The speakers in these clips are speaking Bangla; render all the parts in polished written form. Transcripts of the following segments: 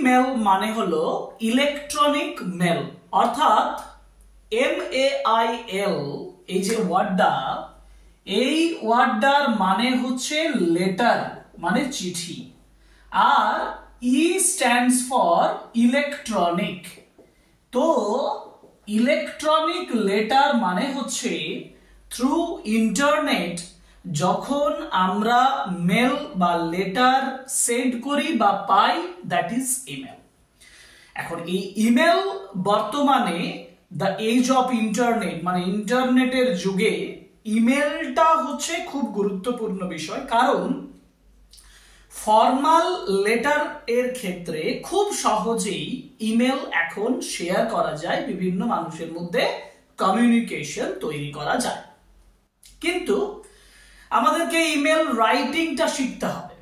ইমেল মানে হলো ইলেকট্রনিক মেল, অর্থাৎ MAIL এই যে ওয়ার্ডটা, এই ওয়ার্ডটার মানে হচ্ছে লেটার মানে চিঠি, আর E stands for ইলেকট্রনিক। তো ইলেকট্রনিক লেটার মানে হচ্ছে থ্রু ইন্টারনেট যখন আমরা মেল বা লেটার সেন্ড করি বা পাই, দ্যাট ইজ ইমেল। এখন এই ইমেল বর্তমানে দ্য এজ অফ ইন্টারনেট মানে ইন্টারনেটের যুগে ইমেলটা হচ্ছে খুব গুরুত্বপূর্ণ বিষয়, কারণ ফর্মাল লেটার এর ক্ষেত্রে খুব সহজেই ইমেল এখন শেয়ার করা যায়, বিভিন্ন মানুষের মধ্যে কমিউনিকেশন তৈরি করা যায়। কিন্তু আমাদেরকে ইমেল রাইটিংটা শিখতে হবে,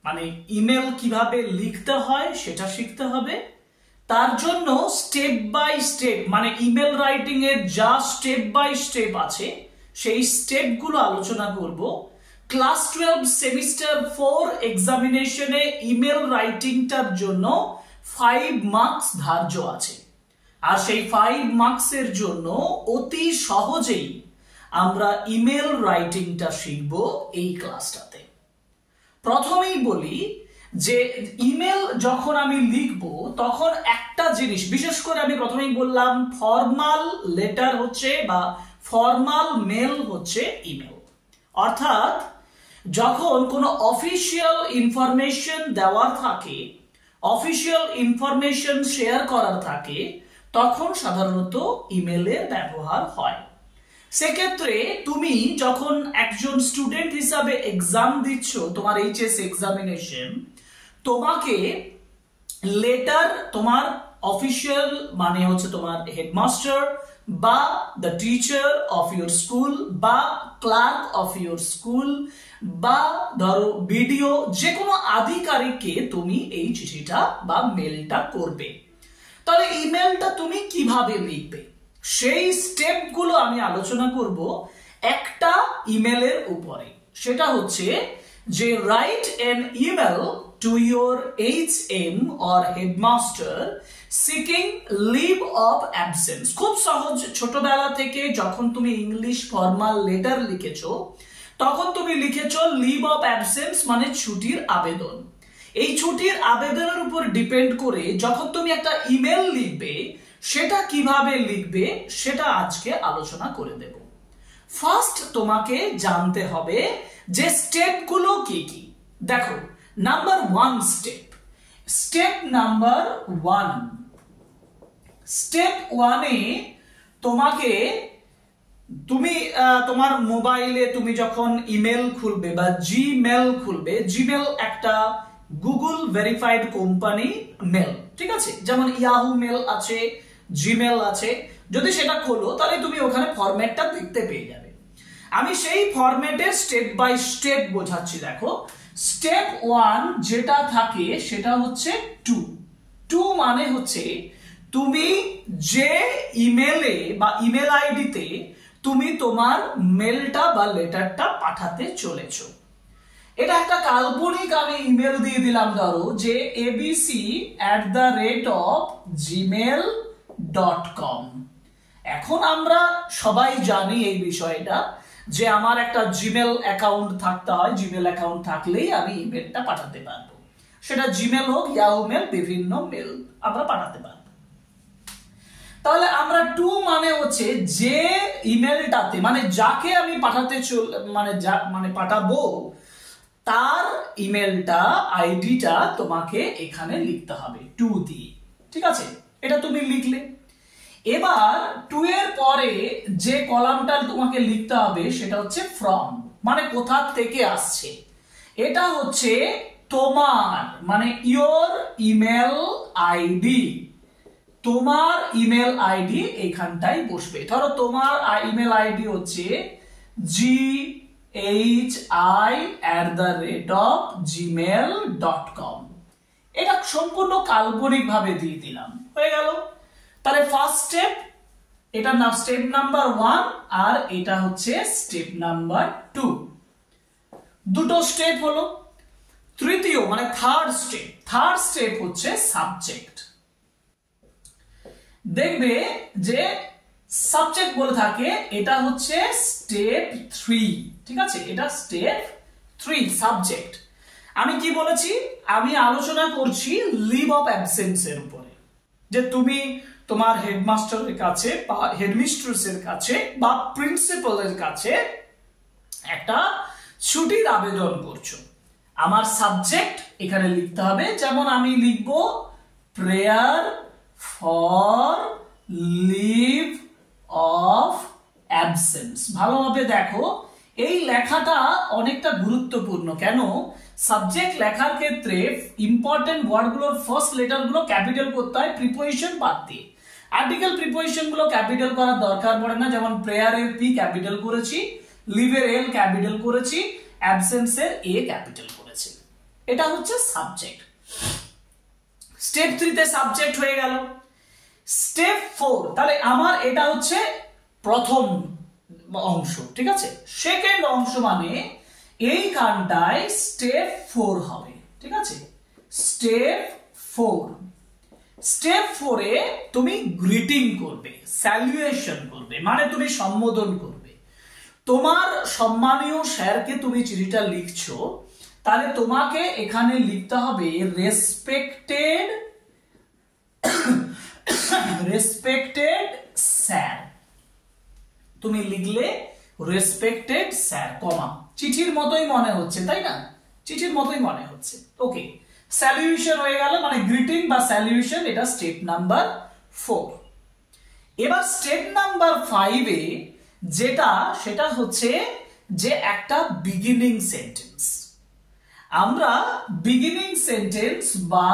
মানে ইমেল কিভাবে লিখতে হয় সেটা শিখতে হবে। তার জন্য স্টেপ বাই স্টেপ মানে ইমেল রাইটিং এর যা স্টেপ বাই স্টেপ আছে সেই স্টেপগুলো আলোচনা করব। ক্লাস 12 সেমিস্টার 4 এক্সামিনেশনে ইমেল রাইটিংটার জন্য 5 মার্কস ধার্য আছে, আর সেই 5 মার্কসের জন্য অতি সহজেই আমরা ইমেল রাইটিংটা শিখব এই ক্লাসটাতে। প্রথমেই বলি যে ইমেল যখন আমি লিখব তখন একটা জিনিস, বিশেষ করে আমি প্রথমেই বললাম ফর্মাল লেটার হচ্ছে বা ফর্মাল মেল হচ্ছে ইমেল, অর্থাৎ যখন কোনো অফিসিয়াল ইনফরমেশন দেওয়ার থাকে, অফিসিয়াল ইনফরমেশন শেয়ার করার থাকে, তখন সাধারণত ইমেলের ব্যবহার হয়। সেক্ষেত্রে তুমি যখন একজন স্টুডেন্ট হিসাবে এক্সাম দিচ্ছ, তোমার এইচএস এক্সামিনেশন, তোমাকে লেটার তোমার অফিসিয়াল মানে হচ্ছে তোমার হেডমাস্টার বা the teacher of your school বা ক্লার্ক অফ ইউর স্কুল বা ধরো বিডিও, যে কোনো আধিকারিককে তুমি এই চিঠিটা বা মেলটা করবে। তাহলে ইমেলটা তুমি কিভাবে লিখবে সেই স্টেপগুলো আমি আলোচনা করব একটা ইমেলের উপরে। সেটা হচ্ছে যে write an email to your HM or headmaster seeking leave of absence। খুব সহজ, ছোটবেলা থেকে যখন তুমি ইংলিশ ফর্মাল লেটার লিখেছো তখন তুমি লিখেছো লিভ অফ অ্যাবসেন্স মানে ছুটির আবেদন। এই ছুটির আবেদনের উপর ডিপেন্ড করে যখন তুমি একটা ইমেল লিখবে সেটা কিভাবে লিখবে সেটা আজকে আলোচনা করে দেব। ফার্স্ট তোমাকে জানতে হবে যে স্টেপগুলো কি কি। দেখো, নাম্বার 1 স্টেপ নাম্বার 1, স্টেপ 1 এ তুমি তোমার মোবাইলে তুমি যখন ইমেল খুলবে বা জিমেল খুলবে, জিমেল একটা গুগল ভেরিফাইড কোম্পানি মেল, ঠিক আছে, যেমন ইয়াহু মেল আছে, জিমেল আছে। যদি সেটা খোলো তাহলে তুমি ওখানে ফরম্যাটটা দেখতে পেয়ে যাবে। আমি সেই ফরম্যাটের স্টেপ বাই স্টেপ বোঝাচ্ছি। দেখো, স্টেপ 1 যেটা থাকে সেটা হচ্ছে টু মানে হচ্ছে তুমি যে ইমেলে বা ইমেল আইডিতে তুমি তোমার মেলটা বা লেটারটা পাঠাতে চলেছো। এটা একটা কাল্পনিক আমি ইমেল দিয়ে দিলাম, ধরো যে abc@gmail.com। এখন আমরা সবাই জানি এই বিষয়টা যে আমার একটা জিমেল অ্যাকাউন্ট থাকতে হয়, জিমেল অ্যাকাউন্ট থাকলেই আমি ইমেলটা পাঠাতে পারবো। সেটা জিমেল হোক, ইয়াহু মেল, বিভিন্ন মেল আমরা পাঠাতে পারবো। তাহলে আমরা মানে হচ্ছে যে ইমেলটাতে মানে যাকে আমি পাঠাবো তার ইমেলটা আইডিটা তোমাকে এখানে লিখতে হবে 2 দিয়ে, ঠিক আছে? এটা তুমি লিখলে। এবার 2 এর পরে যে কলামটা তোমাকে লিখতে হবে সেটা হচ্ছে ফ্রম, মানে কোথা থেকে আসছে। এটা হচ্ছে তোমার মানে ইওর ইমেল আইডি, তোমার ইমেল আইডি এখানটাই বসবে। ধরো তোমার ইমেল আইডি হচ্ছে ghi@gmail.com। এটা সম্পূর্ণ কাল্পনিক ভাবে দিয়ে দিলাম, হয়ে গেল। তাহলে ফার্স্ট স্টেপ, এটা স্টেপ নাম্বার 1 আর এটা হচ্ছে স্টেপ নাম্বার 2। দুটো স্টেপ হলো। তৃতীয় মানে থার্ড স্টেপ হচ্ছে সাবজেক্ট। দেখবে যে সাবজেক্ট বলে থাকে এটা হচ্ছে স্টেপ 3, ঠিক আছে, এটা স্টেপ 3 সাবজেক্ট। আমি কি বলেছি, আমি আলোচনা করছি লিভ অফ অ্যাবসেন্স এর উপরে, যে তুমি তোমার হেডমাস্টারের কাছে বা হেডমিস্ট্রেসের কাছে বা প্রিন্সিপালের কাছে একটা ছুটির আবেদন করছো। আমার সাবজেক্ট এখানে লিখতে হবে, যেমন আমি লিখব prayer for leave of absence. ভালোভাবে দেখো, এই লেখাটা অনেকটা গুরুত্বপূর্ণ। কেন? সাবজেক্ট লেখার ক্ষেত্রে ইম্পর্টেন্ট ওয়ার্ডগুলোর ফার্স্ট লেটারগুলো ক্যাপিটাল করতে হয় প্রিপোজিশন বাদ দিয়ে। আর্টিকেল প্রিপোজিশন গুলো ক্যাপিটাল করার দরকার পড়ে না, যেমন প্রেয়ারের পি ক্যাপিটাল করেছি, লিভের এল ক্যাপিটাল করেছি, অ্যাবসেন্সের এ ক্যাপিটাল করেছি। এটা হচ্ছে সাবজেক্ট। স্টেপ 3 তে সাবজেক্ট হয়ে গেল। স্টেপ 4, তাহলে আমার এটা হচ্ছে প্রথম অংশ, ঠিক আছে। সেকেন্ড অংশ মানে এই কানটায় স্টেপ 4 হবে, ঠিক আছে। স্টেপ 4, স্টেপ 4 এ তুমি গ্রিটিং করবে, স্যালুয়েশন করবে, মানে তুমি সম্বোধন করবে। তোমার সম্মানীয় স্যারকে তুমি চিঠিটা লিখছো, তাহলে তোমাকে এখানে লিখতে হবে রেসপেক্টেড স্যার। তুমি লিখলে রেসপেক্টেড স্যার, কমা, চিঠির মতোই মনে হচ্ছে, তাই না? চিঠির মতোই মনে হচ্ছে। ওকে, স্যালুয়েশন হয়ে গেল, মানে গ্রিটিং বা স্যালুয়েশন, এটা স্টেপ নাম্বার 4। এবার স্টেপ নাম্বার 5 এ যেটা, সেটা হচ্ছে যে একটা বিগিনিং সেন্টেন্স। আমরা বিগিনিং সেন্টেন্স বা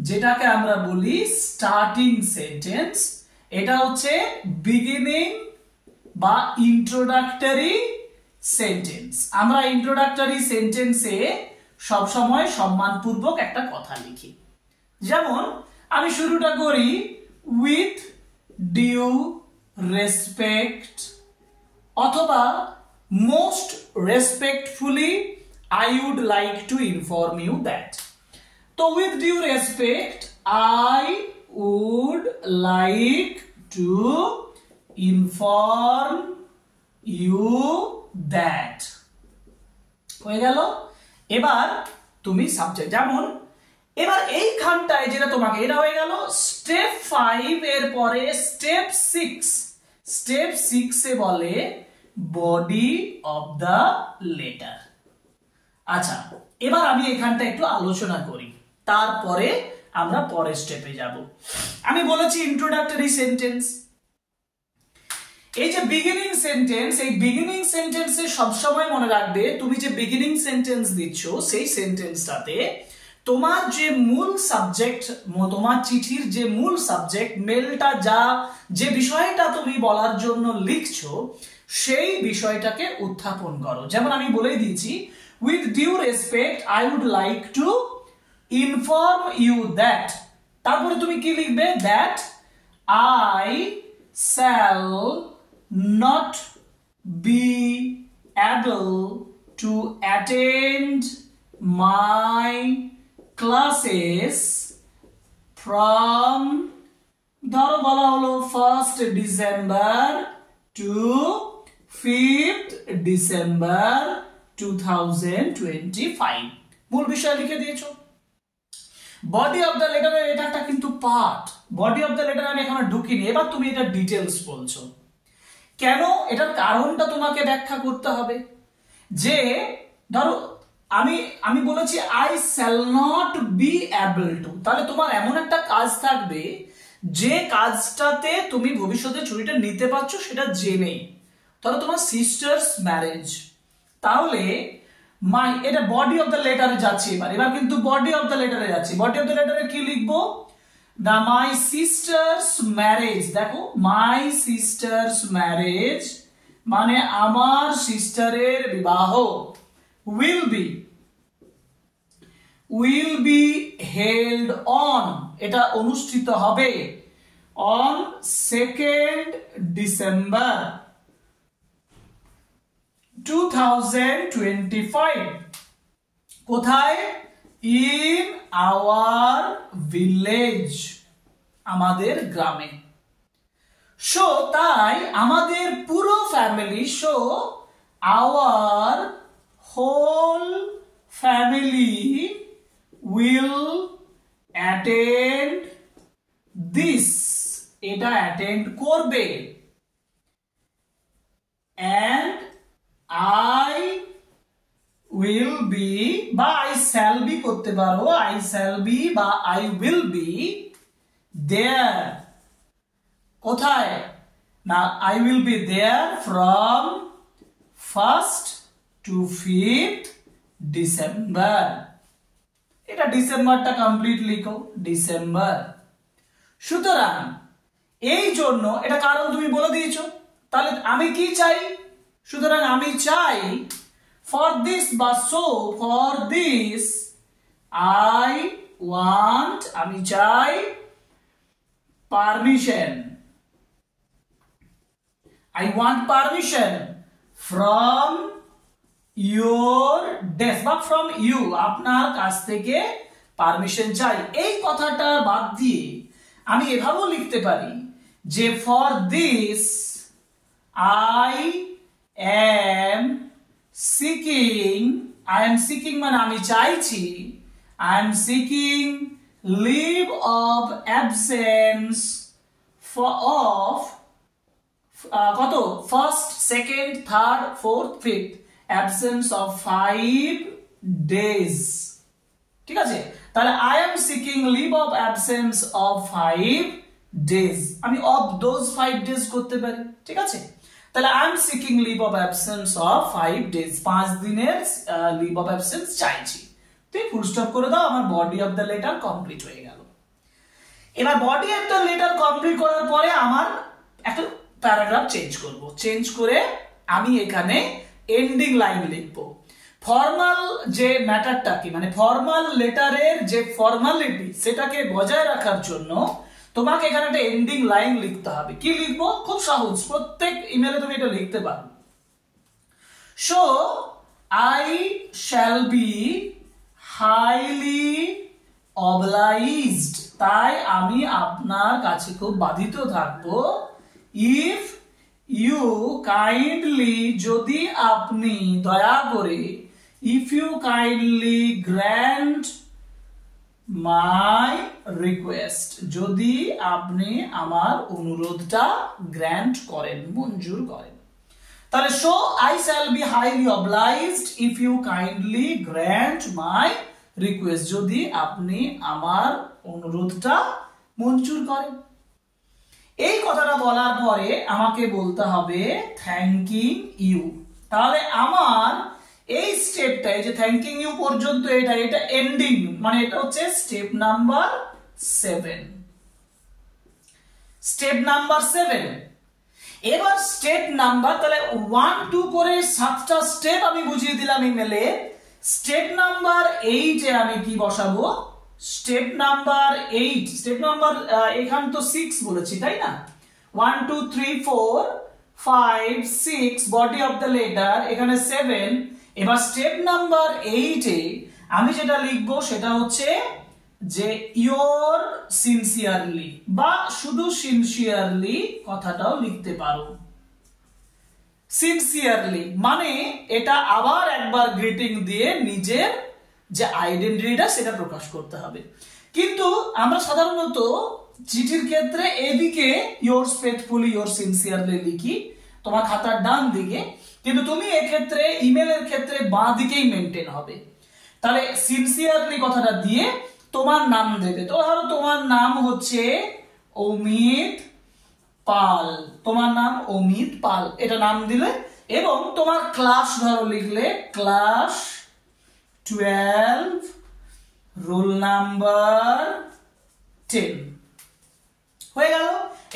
যেটাকে আমরা বলি স্টার্টিং সেন্টেন্স, এটা হচ্ছে বিগিনিং বা ইন্ট্রোডাক্টরি সেন্টেন্স। আমরা ইন্ট্রোডাক্টরি সেন্টেন্সে সব সময় সম্মানপূর্বক একটা কথা লিখি। যেমন আমি শুরুটা করি উইথ ডিউ রেসপেক্ট, অথবা most respectfully I would like to inform you that. তো with due respect I would like to inform you that হয়ে গেল। এবার তুমি সাবজেক্ট, যেমন এবার এইখানটায় যেটা তোমাকে, এটা হয়ে গেল স্টেপ 5 এর পরে স্টেপ 6। স্টেপ 6 এ বলে বডি অফ দ্য লেটার। আচ্ছা, এবার আমি এখানটা একটু আলোচনা করি, তারপরে আমরা পরের স্টেপে যাব। আমি বলেছি ইন্ট্রোডাক্টরি সেন্টেন্স। এই যে বিগিনিং সেন্টেন্স, এই বিগিনিং সেন্টেন্সে সবসময় মনে রাখবে, তুমি যে বিগিনিং সেন্টেন্স দিচ্ছ সেই সেন্টেন্সটাতে তোমার যে মূল সাবজেক্ট, তোমার চিঠির যে মূল সাবজেক্ট, মেলটা যে বিষয়টা তুমি বলার জন্য লিখছো, সেই বিষয়টাকে উত্থাপন করো। যেমন আমি বলেই দিয়েছি with due respect I would like to inform you that, তারপরে তুমি কি লিখবে, that I shall not be able to attend my classes from, ধরো বলা হলো 1st December to 5th December 2025। মূল বিষয় লিখে দিয়েছো। বডি অফ দ্য লেটারের এটা একটা কিন্তু part, body of the letter আমি এখনো ঢুকিনি। এবার তুমি এটা ডিটেলস বলছো কেন, এটার কারণটা তোমাকে ব্যাখ্যা করতে হবে। যে ধরো আমি বলেছি I shall not be able to, তাহলে তোমার এমন একটা কাজ থাকবে যে কাজটাতে তুমি ভবিষ্যতে ছুটিটা নিতে পারছো সেটা জেনেই। ধরো তোমার সিস্টার্স ম্যারেজ, তাহলে মাই, এটা বডি অফ দ্য লেটারে যাচ্ছি। এবার কিন্তু বডি অফ দ্য লেটারে যাচ্ছি। বডি অফ দ্য লেটারে কি লিখবো, দা মাই সিস্টার্স ম্যারেজ। দেখো মাই সিস্টার্স ম্যারেজ মানে আমার সিস্টারের বিবাহ, will be held on, এটা অনুষ্ঠিত হবে on 2nd December 2025। কোথায়? ইন আওয়ার ভিলেজ, আমাদের গ্রামে। সো তাই আমাদের পুরো family, so our whole family will attend this, এটা অ্যাটেন্ড করবে। and I will be বা I shall be করতে পারো, I shall be বা I will be there, কোথায় না, I will be there from 1st to 5th December, এটা ডিসেম্বরটা কমপ্লিট লিখো, ডিসেম্বর। সুতরাং এই জন্য এটা কারণ তুমি বলে দিয়েছো, তাহলে আমি কি চাই? সুতরাং আমি চাই ফর দিস বা so for this I want, আমি চাই permission, I want permission from your desk বা from you, আপনার কাছ থেকে পারমিশন চাই। এই কথাটা বাদ দিয়ে আমি এভাবেও লিখতে পারি যে for this I am seeking, I am seeking মানে আমি চাইছি, I am seeking leave of absence for of কত, 1st, 2nd, 3rd, 4th, 5th, absence of 5 days, ঠিক আছে? তাহলে I am seeking leave of absence of 5 days, আমি of those 5 days করতে পারি, ঠিক আছে? তাহলে I am seeking leave of absence of 5 days, 5 দিনের leave of absence চাইছি। তুই ফুল স্টপ করে দাও, আমার body of the letter complete হয়ে গেল। এবার body of the letter complete করার পরে আমার একটা প্যারাগ্রাফ চেঞ্জ করব, চেঞ্জ করে আমি এখানে এন্ডিং লাইন লিখব। ফর্মাল যে ম্যাটারটা কি, মানে ফর্মাল লেটারের যে ফর্মালিটি সেটাকে বজায় রাখার জন্য তোমাকে এখানে একটা এন্ডিং লাইন লিখতে হবে। কি লিখবো? খুব সহজ, প্রত্যেক ইমেলে তুমি এটা লিখতে পারো। So I shall be highly obliged, তাই আমি আপনার কাছে খুব বাধিত থাকবো, ইফ ইউ কাইন্ডলি, যদি আপনি দয়া করে, if you kindly grant my request, যদি আপনি আমার অনুরোধটা গ্র্যান্ট করেন, মঞ্জুর করেন। তাহলে so I shall be highly obliged if you kindly grant my request, যদি আপনি আমার অনুরোধটা মঞ্জুর করেন। এই কথাটা বলার পরে আমাকে বলতে হবে থ্যাঙ্কিং ইউ। তাহলে আমার এই স্টেপটা, এই যে থ্যাঙ্কিং ইউ পর্যন্ত, এটা এন্ডিং, মানে এটা হচ্ছে স্টেপ নাম্বার 7, স্টেপ নাম্বার 7। এবার স্টেপ নাম্বার, তাহলে 1 2 করে 7টা স্টেপ আমি বুঝিয়ে দিলাম ইমেলে। স্টেপ নাম্বার 8 এ আমি কি বসাবো? স্টেপ নাম্বার 8, স্টেপ নাম্বার এখানে তো 6 বলেছি, তাই না? 1 2 3 4 5 6 বডি অফ দ্য লেটার, এখানে 7। এবার স্টেপ নাম্বার 8 এ আমি যেটা লিখবো সেটা হচ্ছে যে ইয়োর সিনসিয়ারলি, বা শুধু সিনসিয়ারলি কথাটাও লিখতে পারো। সিনসিয়ারলি মানে এটা আবার একবার গ্রিটিং দিয়ে নিজের যে আইডেন্টিটিটা সেটা প্রকাশ করতে হবে। কিন্তু আমরা সাধারণত চিঠির ক্ষেত্রে এদিকে ইয়োরস ফেথফুলি, ইয়োর সিনসিয়ারলি লিখি তোমার খাতার ডান দিকে, কিন্তু তুমি এক্ষেত্রে ইমেলের ক্ষেত্রে বাঁ দিকেই মেনটেন হবে। তাহলে সিনসিয়ারলি কথাটা দিয়ে তোমার নাম দেবে। তো ধরো তোমার নাম হচ্ছে অমিত পাল, তোমার নাম অমিত পাল, এটা নাম দিলে, এবং তোমার ক্লাস ধরো লিখলে ক্লাস 12 রোল নাম্বার 10, হয়ে গেল।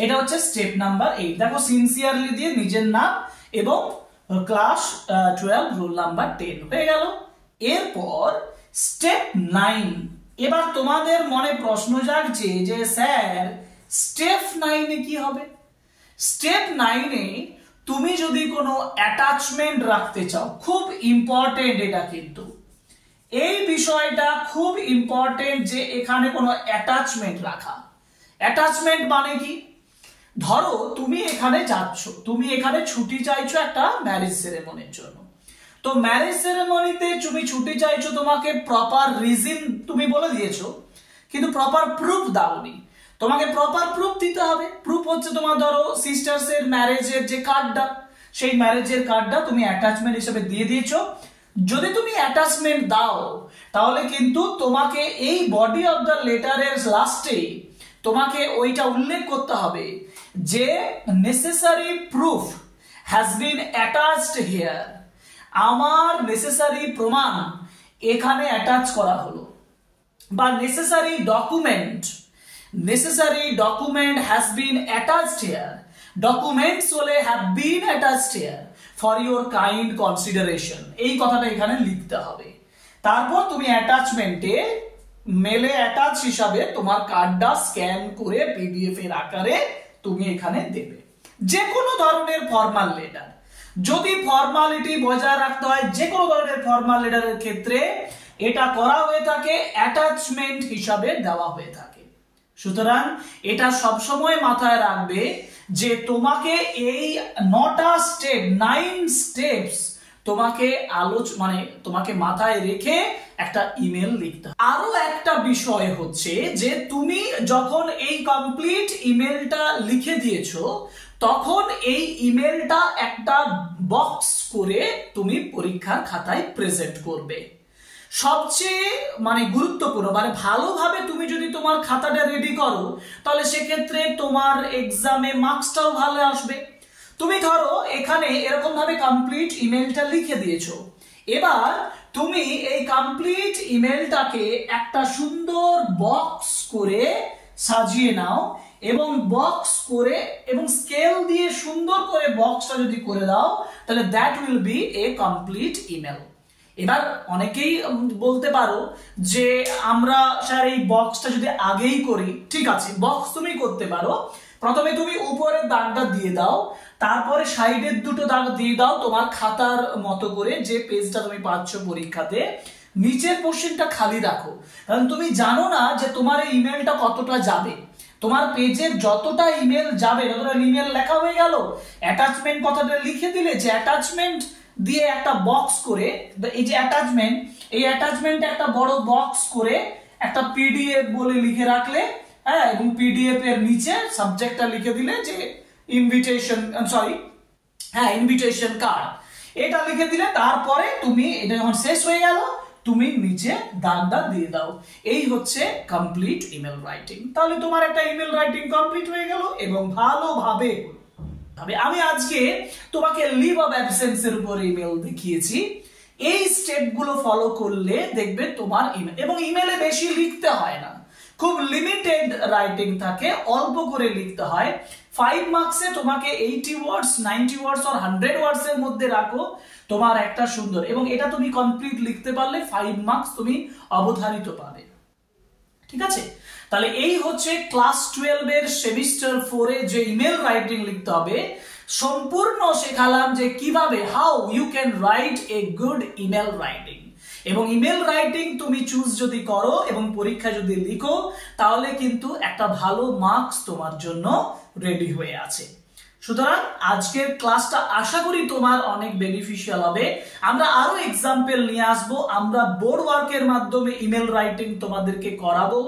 এটা হচ্ছে স্টেপ নাম্বার 8। দেখো সিনসিয়ারলি দিয়ে নিজের নাম এবং ক্লাস 12 রোল নাম্বার 10 হয়ে গেল। এরপর স্টেপ 9। এবার তোমাদের মনে প্রশ্ন জাগছে যে স্যার স্টেপ 9 এ কি হবে? স্টেপ 9 এ তুমি যদি কোনো অ্যাটাচমেন্ট রাখতে চাও, খুব ইম্পর্টেন্ট এটা কিন্তু, এই বিষয়টা খুব ইম্পর্টেন্ট যে এখানে কোনো অ্যাটাচমেন্ট রাখা। অ্যাটাচমেন্ট মানে কি? ধরো তুমি এখানে যাচ্ছ, তুমি এখানে ছুটি চাইছো একটা ম্যারেজ সেরেমনির জন্য। তো ম্যারেজ সেরেমনিতে তুমি ছুটি চাইছো, তোমাকে প্রপার রিজন তুমি বলে দিয়েছো, কিন্তু প্রপার প্রুফ দাওনি। তোমাকে প্রপার প্রুফ দিতে হবে। প্রুফ হচ্ছে তোমার ধরো সিস্টার্স এর ম্যারেজের যে কার্ডটা, সেই ম্যারেজের কার্ডটা তুমি অ্যাটাচমেন্ট হিসেবে দিয়ে দিয়েছো। যদি তুমি অ্যাটাচমেন্ট দাও তাহলে কিন্তু তোমাকে এই বডি অফ দ্য লেটারের লাস্টে তোমাকে ওইটা উল্লেখ করতে হবে যে necessary proof has been attached here. আমার নেসেসারি প্রমাণ এখানে অ্যাটাচ করা হলো, বা necessary document has been attached here. Documents হলে have been attached here for your kind consideration, এই কথাটা এখানে লিখতে হবে। তারপর তুমি অ্যাটাচমেন্টে মেলে অ্যাটাচ হিসাবে তোমার কার্ডটা স্ক্যান করে পিডিএফ এর আকারে তুমি এখানে দেবে। যে কোনো ধরনের ফর্মাল লেটার, যদি ফর্মালিটি বজায় রাখতে হয় যে কোনো ধরনের ফর্মাল লেটারের ক্ষেত্রে এটা করা হয়ে থাকে, অ্যাটাচমেন্ট হিসাবে দেওয়া হয়ে থাকে। সুতরাং এটা সবসময় মাথায় রাখবে যে তোমাকে এই 9টা স্টেপ, 9 স্টেপস তোমাকে তোমাকে মাথায় রেখে একটা ইমেল লিখতে হবে। আরো একটা বিষয় হচ্ছে যে তুমি যখন এই কমপ্লিট ইমেলটা লিখে দিয়েছো, তখন এই ইমেলটা একটা বক্স করে তুমি পরীক্ষার খাতায় প্রেজেন্ট করবে। সবচেয়ে গুরুত্বপূর্ণ, ভালোভাবে তুমি যদি তোমার খাতাটা রেডি করো তাহলে সেক্ষেত্রে তোমার এক্সামে মার্কসটাও ভালো আসবে। তুমি ধরো এখানে এরকম ভাবে কমপ্লিট ইমেলটা লিখে দিয়েছো, এবার তুমি এই কমপ্লিট ইমেলটাকে একটা সুন্দর বক্স করে সাজিয়ে নাও, এবং বক্স করে এবং স্কেল দিয়ে সুন্দর করে বক্সটা যদি করে দাও তাহলে that will B A complete email. এবার অনেকেই বলতে পারো যে আমরা স্যার এই বক্সটা যদি আগেই করি, ঠিক আছে, বক্স তুমি করতে পারো। প্রথমে তুমি উপরের দাগটা দিয়ে দাও, তারপরে সাইডের দুটো দাগ দিয়ে দাও তোমার খাতার মতো করে, যে পেজটা তুমি পাচ্ছ পরীক্ষাতে। নিচের পোর্শনটা খালি রাখো, কারণ তুমি জানো না যে তোমার এই ইমেলটা কতটা যাবে। তোমার পেজের যতটা ইমেল যাবে, যতটা ইমেল লেখা হয়ে গেল, অ্যাটাচমেন্ট কথাটা লিখে দিলে, যে অ্যাটাচমেন্ট দিয়ে একটা বক্স করে, এই যে অ্যাটাচমেন্ট, এই অ্যাটাচমেন্ট একটা বড় বক্স করে একটা পিডিএফ বলে লিখে রাখলে, হ্যাঁ, এবং পিডিএফ এর নিচে সাবজেক্টটা লিখে দিলে যে ইনভিটেশন কার্ড, এটা লিখে দিলে তারপরে তুমি এটা যখন শেষ হয়ে গেল তুমি নিচে দাগটা দিয়ে দাও। এই হচ্ছে কমপ্লিট ইমেল রাইটিং। তাহলে তোমার একটা ইমেল রাইটিং কমপ্লিট হয়ে গেল এবং ভালোভাবে। আমি আজকে তোমাকে লিভ অফ অ্যাবসেন্স এর উপর ইমেল দেখিয়েছি। এই স্টেপগুলো ফলো করলে দেখবে তোমার ইমেল, এবং ইমেলে বেশি লিখতে হয় না, খুব লিমিটেড রাইটিং থাকে, অল্প করে লিখতে হয়। 5 মার্কসে তোমাকে 80 ওয়ার্ডস, 90 ওয়ার্ডস আর 100 ওয়ার্ডস এর মধ্যে রাখো তোমার একটা সুন্দর, এবং এটা তুমি কমপ্লিট লিখতে পারলে 5 মার্কস তুমি অবধারিত পাবে। ঠিক আছে, তাহলে এই হচ্ছে ক্লাস 12 এর সেমিস্টার 4 এ যে ইমেল রাইটিং লিখতে হবে, সম্পূর্ণ শেখালাম যে কিভাবে how you can write a good email writing. এবং ইমেল রাইটিং তুমি চুজ যদি করো এবং পরীক্ষা যদি লিখো তাহলে কিন্তু একটা ভালো মার্কস তোমার জন্য রেডি হয়ে আছে। সুতরাং আজকের ক্লাসটা আশা করি তোমার অনেক বেনিফিশিয়াল হবে। আমরা আরো এক্সাম্পল নিয়ে আসবো, আমরা বোর্ড ওয়ার্কের মাধ্যমে ইমেল রাইটিং তোমাদেরকে করাবো।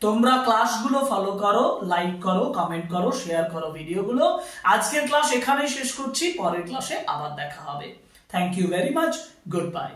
তোমরা ক্লাসগুলো ফলো করো, লাইক করো, কমেন্ট করো, শেয়ার করো ভিডিওগুলো। আজকের ক্লাস এখানেই শেষ করছি, পরের ক্লাসে আবার দেখা হবে। Thank you very much, good bye.